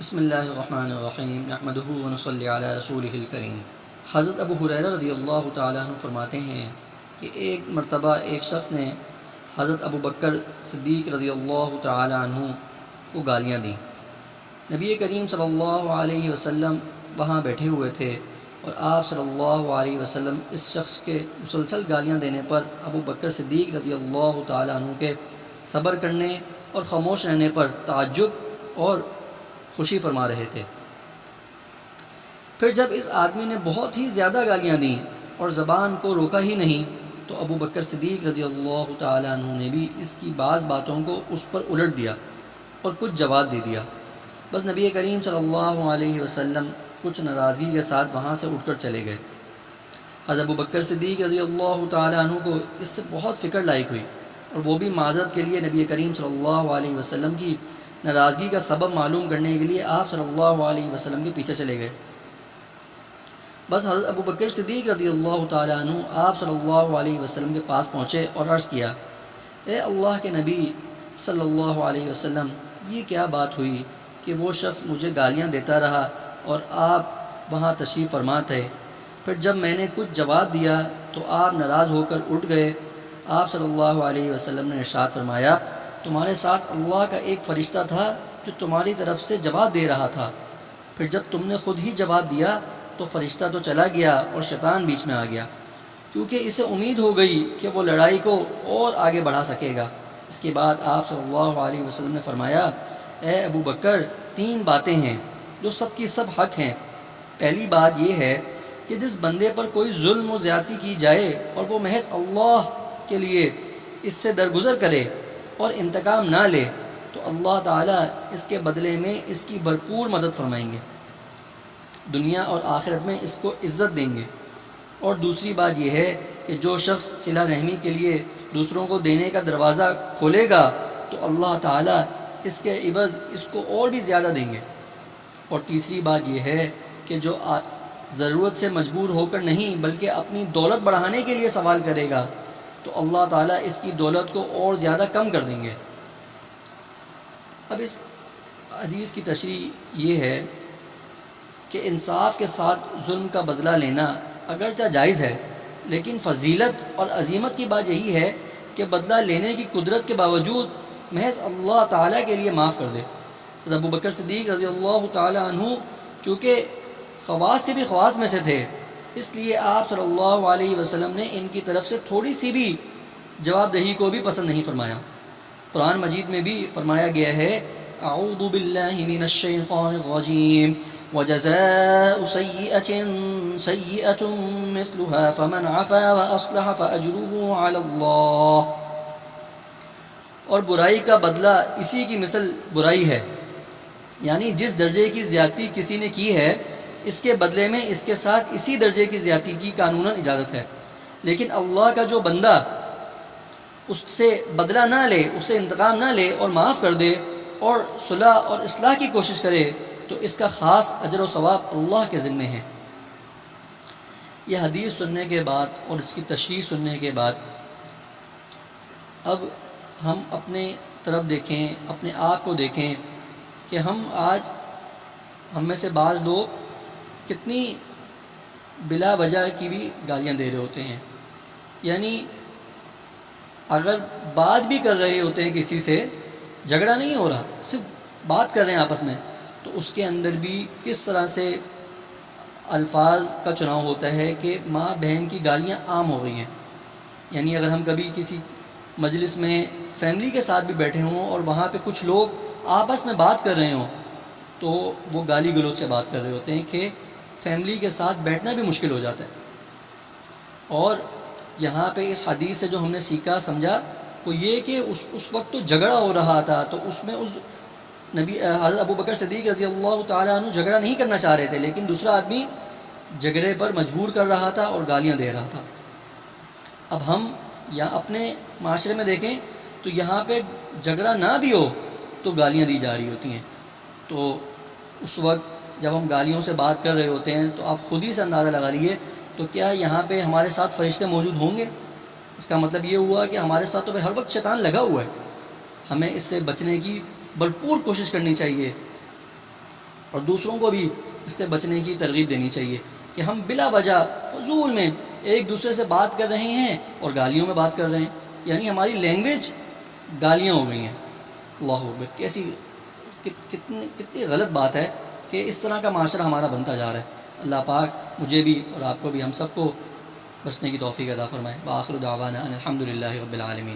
بسم اللہ الرحمن الرحیم نحمدہ ونصلی علی رسولہ الکریم۔ حضرت ابو ہریرہ رضی اللہ تعالیٰ عنہ فرماتے ہیں کہ ایک مرتبہ ایک شخص نے حضرت ابو بکر صدیق رضی اللہ تعالیٰ عنہ کو گالیاں دیں۔ نبی کریم صلی اللہ علیہ وسلم وہاں بیٹھے ہوئے تھے اور آپ صلی اللہ علیہ وسلم اس شخص کے مسلسل گالیاں دینے پر ابو بکر صدیق رضی اللہ تعالیٰ عنہ کے صبر کرنے اور خاموش رہنے پر تعجب اور خوشی فرما رہے تھے۔ پھر جب اس آدمی نے بہت ہی زیادہ گالیاں دیں اور زبان کو روکا ہی نہیں تو ابو بکر صدیق رضی اللہ تعالیٰ عنہ نے بھی اس کی بعض باتوں کو اس پر الٹ دیا اور کچھ جواب دے دیا۔ بس نبی کریم صلی اللہ علیہ وسلم کچھ ناراضگی کے ساتھ وہاں سے اٹھ کر چلے گئے۔ حضرت ابو بکر صدیق رضی اللہ تعالیٰ عنہ کو اس سے بہت فکر لاحق ہوئی اور وہ بھی معذرت کے لیے نبی کریم صلی اللہ علیہ وسلم کی ناراضگی کا سبب معلوم کرنے کے لیے آپ صلی اللہ علیہ وسلم کے پیچھے چلے گئے۔ بس حضرت ابو بکر صدیق رضی اللہ تعالیٰ عنہ آپ صلی اللہ علیہ وسلم کے پاس پہنچے اور عرض کیا، اے اللہ کے نبی صلی اللہ علیہ وسلم، یہ کیا بات ہوئی کہ وہ شخص مجھے گالیاں دیتا رہا اور آپ وہاں تشریف فرما تھے؟ پھر جب میں نے کچھ جواب دیا تو آپ ناراض ہو کر اٹھ گئے۔ آپ صلی اللہ علیہ وسلم نے ارشاد فرمایا، تمہارے ساتھ اللہ کا ایک فرشتہ تھا جو تمہاری طرف سے جواب دے رہا تھا۔ پھر جب تم نے خود ہی جواب دیا تو فرشتہ تو چلا گیا اور شیطان بیچ میں آ گیا، کیونکہ اسے امید ہو گئی کہ وہ لڑائی کو اور آگے بڑھا سکے گا۔ اس کے بعد آپ صلی اللہ علیہ وسلم نے فرمایا، اے ابو بکر، 3 باتیں ہیں جو سب کی سب حق ہیں۔ پہلی بات یہ ہے کہ جس بندے پر کوئی ظلم و زیادتی کی جائے اور وہ محض اللہ کے لیے اس سے درگزر کرے اور انتقام نہ لے تو اللہ تعالیٰ اس کے بدلے میں اس کی بھرپور مدد فرمائیں گے، دنیا اور آخرت میں اس کو عزت دیں گے۔ اور دوسری بات یہ ہے کہ جو شخص صلہ رحمی کے لیے دوسروں کو دینے کا دروازہ کھولے گا تو اللہ تعالیٰ اس کے عوض اس کو اور بھی زیادہ دیں گے۔ اور تیسری بات یہ ہے کہ جو ضرورت سے مجبور ہو کر نہیں بلکہ اپنی دولت بڑھانے کے لیے سوال کرے گا تو اللہ تعالیٰ اس کی دولت کو اور زیادہ کم کر دیں گے۔ اب اس حدیث کی تشریح یہ ہے کہ انصاف کے ساتھ ظلم کا بدلہ لینا اگرچہ جائز ہے، لیکن فضیلت اور عظمت کی بات یہی ہے کہ بدلہ لینے کی قدرت کے باوجود محض اللہ تعالیٰ کے لیے معاف کر دے۔ حضرت ابو بکر صدیق رضی اللہ تعالیٰ عنہ چونکہ خواص کے بھی خواص میں سے تھے، اس لیے آپ صلی اللہ علیہ وسلم نے ان کی طرف سے تھوڑی سی بھی جواب دہی کو بھی پسند نہیں فرمایا۔ قرآن مجید میں بھی فرمایا گیا ہے، اعوذ باللہ من الشیطان الرجیم وجزاء سیئة سیئة مثلها فمن عفا واصلح فاجرہ علی اللہ۔ اور برائی کا بدلہ اسی کی مثل برائی ہے، یعنی جس درجے کی زیادتی کسی نے کی ہے اس کے بدلے میں اس کے ساتھ اسی درجے کی زیادتی کی قانوناً اجازت ہے۔ لیکن اللہ کا جو بندہ اس سے بدلہ نہ لے، اس سے انتقام نہ لے اور معاف کر دے اور صلح اور اصلاح کی کوشش کرے تو اس کا خاص اجر و ثواب اللہ کے ذمے ہے۔ یہ حدیث سننے کے بعد اور اس کی تشریح سننے کے بعد اب ہم اپنے طرف دیکھیں، اپنے آپ کو دیکھیں کہ ہم میں سے بعض لوگ کتنی بلا وجہ کی بھی گالیاں دے رہے ہوتے ہیں۔ یعنی اگر بات بھی کر رہے ہوتے ہیں، کسی سے جھگڑا نہیں ہو رہا، صرف بات کر رہے ہیں آپس میں، تو اس کے اندر بھی کس طرح سے الفاظ کا چناؤ ہوتا ہے کہ ماں بہن کی گالیاں عام ہو گئی ہیں۔ یعنی اگر ہم کبھی کسی مجلس میں فیملی کے ساتھ بھی بیٹھے ہوں اور وہاں پہ کچھ لوگ آپس میں بات کر رہے ہوں تو وہ گالی گلوچ سے بات کر رہے ہوتے ہیں کہ فیملی کے ساتھ بیٹھنا بھی مشکل ہو جاتا ہے۔ اور یہاں پہ اس حدیث سے جو ہم نے سیکھا سمجھا وہ یہ کہ اس وقت تو جھگڑا ہو رہا تھا، تو اس میں حضرت ابو بکر صدیق رضی اللہ تعالیٰ عنہ جھگڑا نہیں کرنا چاہ رہے تھے، لیکن دوسرا آدمی جھگڑے پر مجبور کر رہا تھا اور گالیاں دے رہا تھا۔ اب ہم یہاں اپنے معاشرے میں دیکھیں تو یہاں پہ جھگڑا نہ بھی ہو تو گالیاں دی جا رہی ہوتی ہیں۔ تو اس وقت جب ہم گالیوں سے بات کر رہے ہوتے ہیں تو آپ خود ہی سے اندازہ لگا لیجیے تو کیا یہاں پہ ہمارے ساتھ فرشتے موجود ہوں گے؟ اس کا مطلب یہ ہوا کہ ہمارے ساتھ تو ہر وقت شیطان لگا ہوا ہے۔ ہمیں اس سے بچنے کی بھرپور کوشش کرنی چاہیے اور دوسروں کو بھی اس سے بچنے کی ترغیب دینی چاہیے کہ ہم بلا وجہ فضول میں ایک دوسرے سے بات کر رہے ہیں اور گالیوں میں بات کر رہے ہیں، یعنی ہماری لینگویج گالیاں ہو گئی ہیں۔ اللہ اکبر، کیسی کتنی غلط بات ہے کہ اس طرح کا معاشرہ ہمارا بنتا جا رہا ہے۔ اللہ پاک مجھے بھی اور آپ کو بھی، ہم سب کو بچنے کی توفیق عطا فرمائے۔ وآخر دعوانا ان الحمد للہ رب العالمین۔